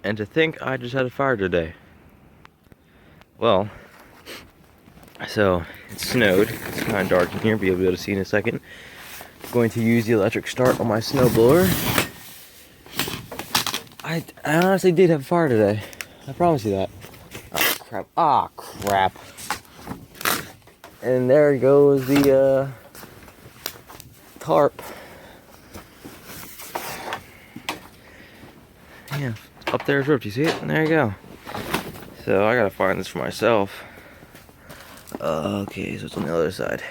And to think I just had a fire today. Well, so it snowed. It's kind of dark in here, but you'll be able to see in a second. I'm going to use the electric start on my snowblower. I honestly did have a fire today. I promise you that. Oh crap. Ah, crap. And there goes the tarp. Yeah, up there's ripped. You see it? And there you go. So I gotta find this for myself. Okay, so it's on the other side.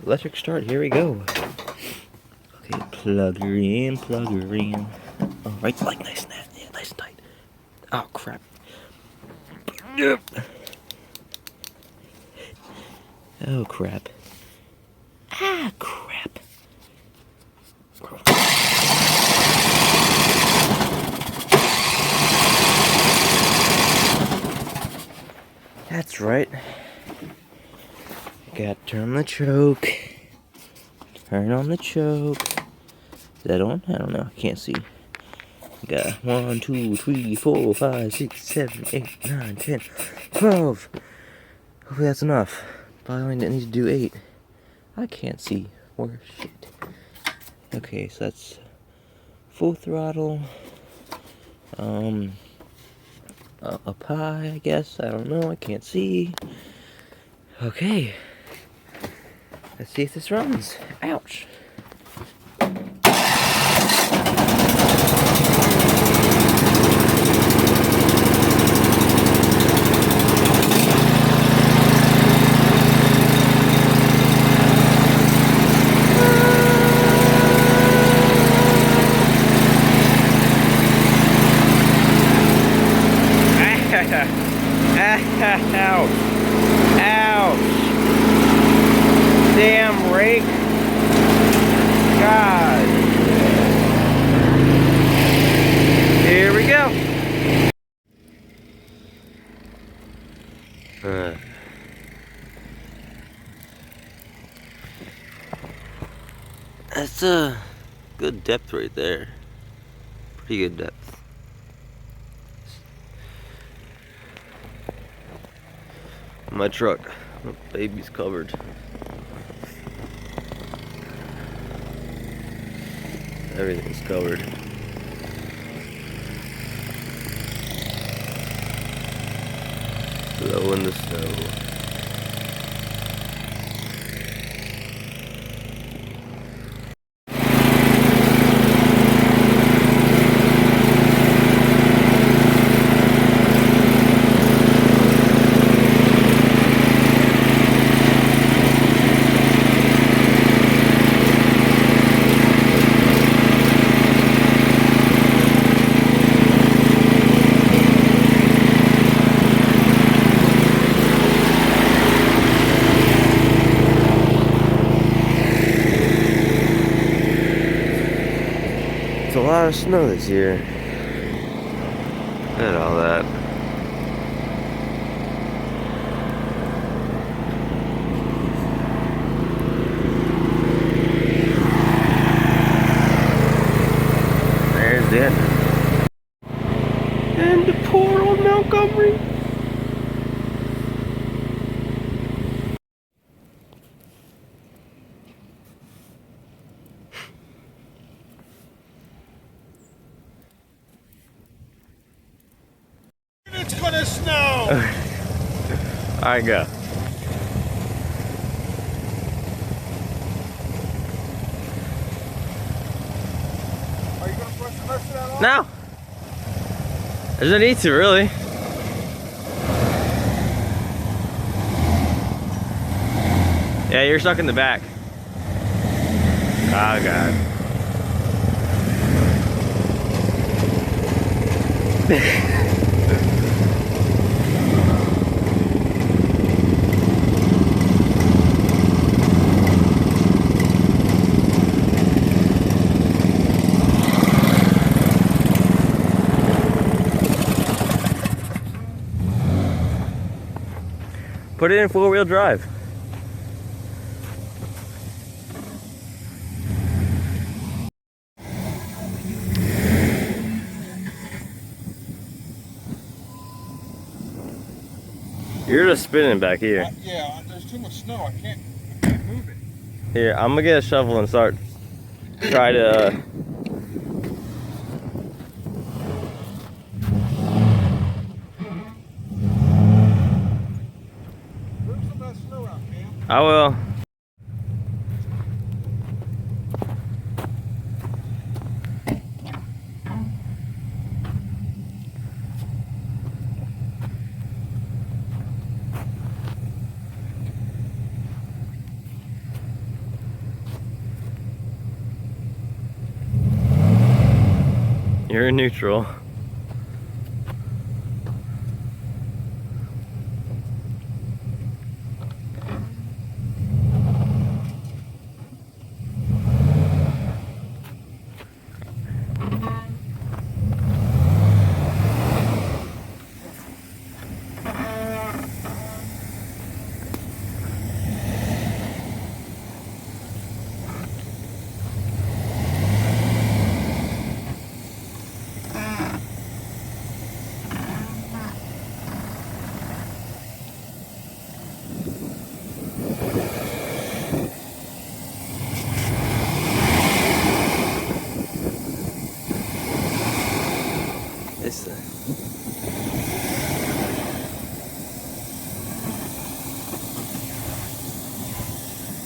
Electric start, here we go. Okay, plug her in, plug her in. Oh, right, like nice and yeah, nice and tight. Oh crap. Yep. Oh crap. Ah crap. That's right. Got to turn the choke. Turn on the choke. Is that on? I don't know. I can't see. Got 1, 2, 3, 4, 5, 6, 7, 8, 9, 10, 12. Hopefully that's enough. Probably only need to do 8. I can't see. Or shit. Okay, so that's full throttle. A pie, I guess. I don't know. I can't see. Okay. Let's see if this runs. Ouch. Ouch. Ouch. Damn rake. God. Here we go. That's a good depth right there. Pretty good depth. My truck, oh, baby's covered. Everything's covered. Low in the snow. It's a lot of snow this year. Look at all that. There's it. And the poor old Montgomery. It's gonna snow! Alright, go. Are you gonna brush the rest of that off? No! There's no need to, really. Yeah, you're stuck in the back. Oh, God. Put it in four-wheel drive. You're just spinning back here. Yeah, there's too much snow. I can't move it. Here, I'm gonna get a shovel and try to. Bring some of that snow out, Cam. I will. You're in neutral.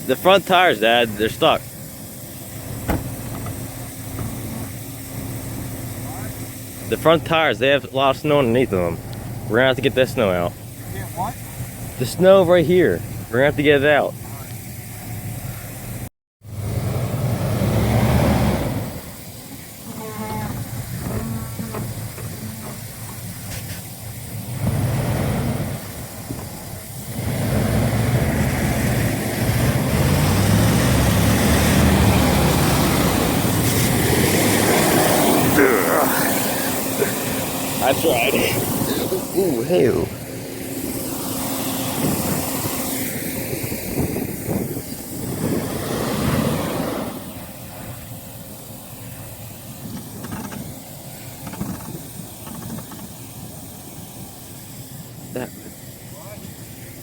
The front tires, Dad, they're stuck. The front tires, they have a lot of snow underneath of them. We're gonna have to get that snow out. Yeah, what? The snow right here. We're gonna have to get it out. I tried. Ooh, hell. That.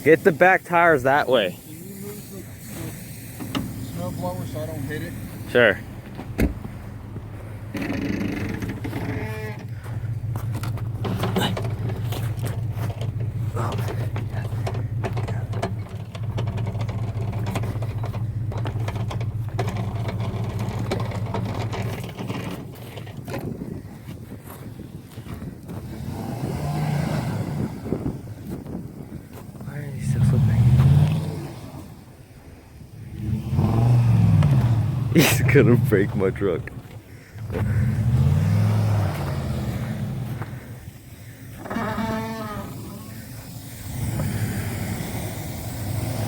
Get the back tires that way. Can you move the snow blower so I don't hit it? Sure. He's gonna break my truck.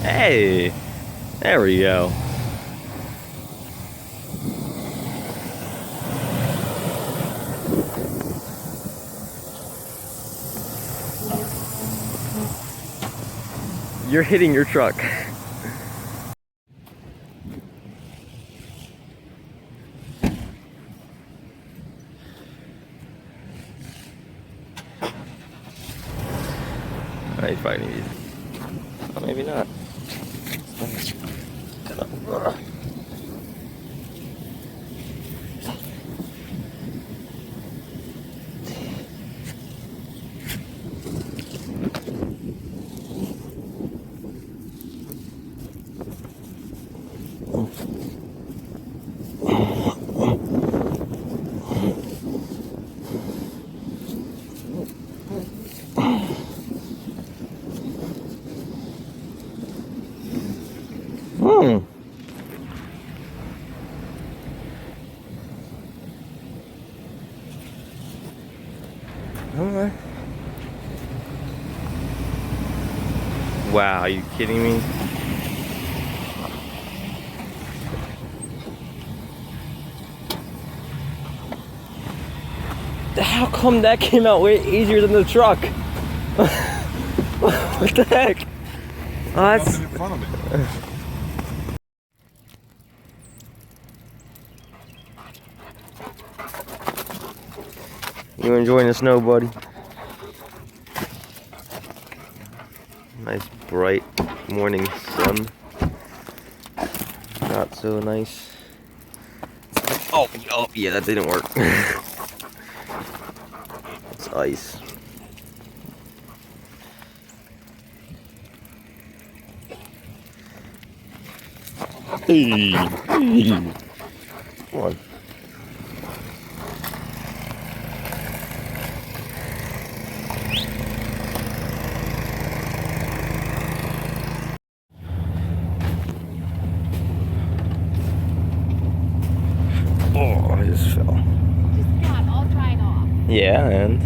Hey, there we go. You're hitting your truck. He's fighting you. Oh, maybe not. Alright. Wow, are you kidding me? How come that came out way easier than the truck? What the heck? Oh, that's... Nothing in front of it. You enjoying the snow, buddy? Nice bright morning sun. Not so nice. Oh, yeah, that didn't work. It's ice. Hey, hey. Come on. Oh, I just fell. Just got all dried off. Yeah, and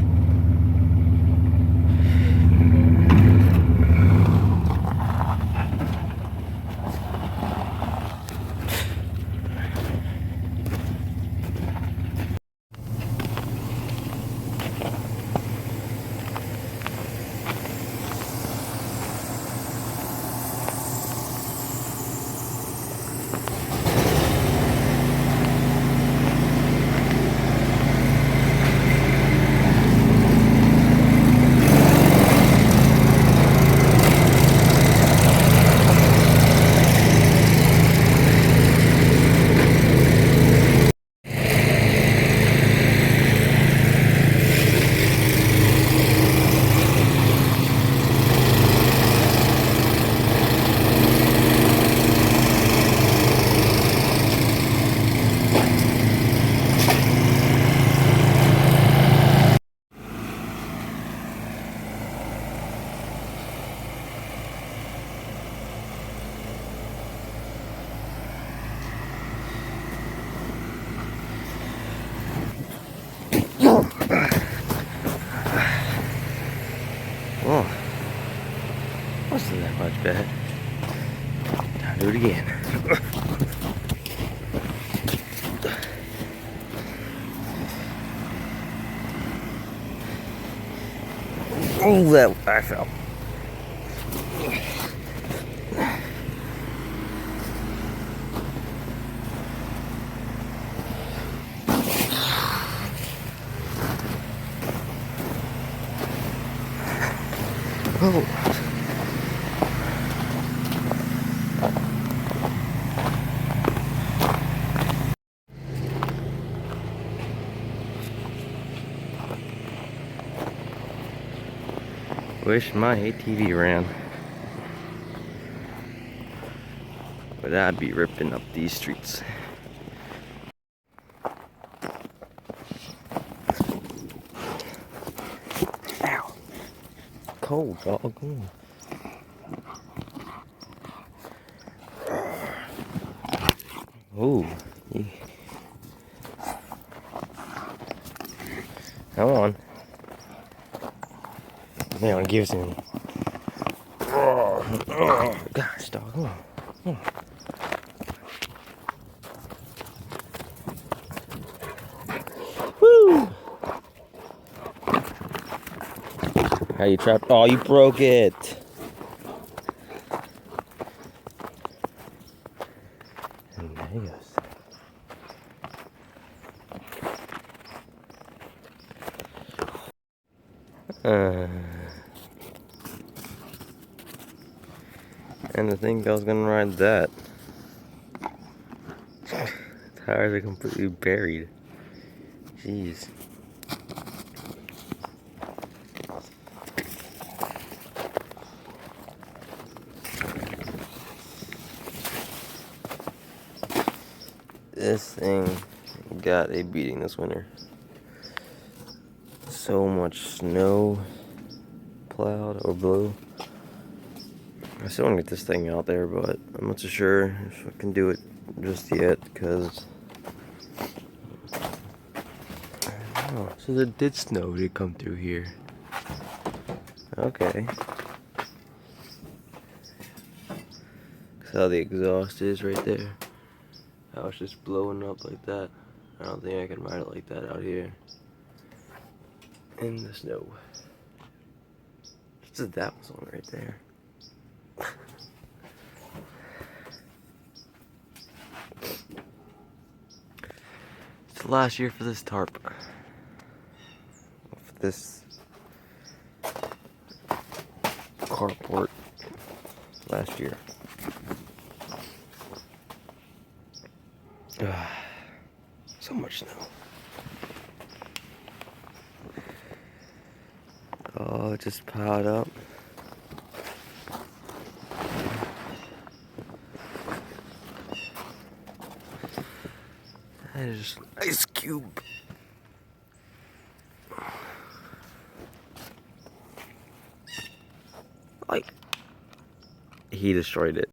oh, wasn't that much bad. Time to do it again. Oh, that I fell. Oh. Wish my ATV ran. But I'd be ripping up these streets. Ow. Cold, dog. Ooh. Come on. Man, give it to me. Oh, gosh, dog. Come on. Come on. Woo! How you trapped? Oh, you broke it. And there he goes. And to think I was gonna ride that. Tires are completely buried. Jeez. This thing got a beating this winter. So much snow plowed or blew. I still want to get this thing out there, but I'm not so sure if I can do it just yet, because oh, so it did snow to come through here. Okay. See how the exhaust is right there? How it's just blowing up like that. I don't think I can ride it like that out here in the snow. Just that was on right there. It's the last year for this tarp. For this carport last year. So much snow. Oh, it just piled up. That is an ice cube. Like, he destroyed it.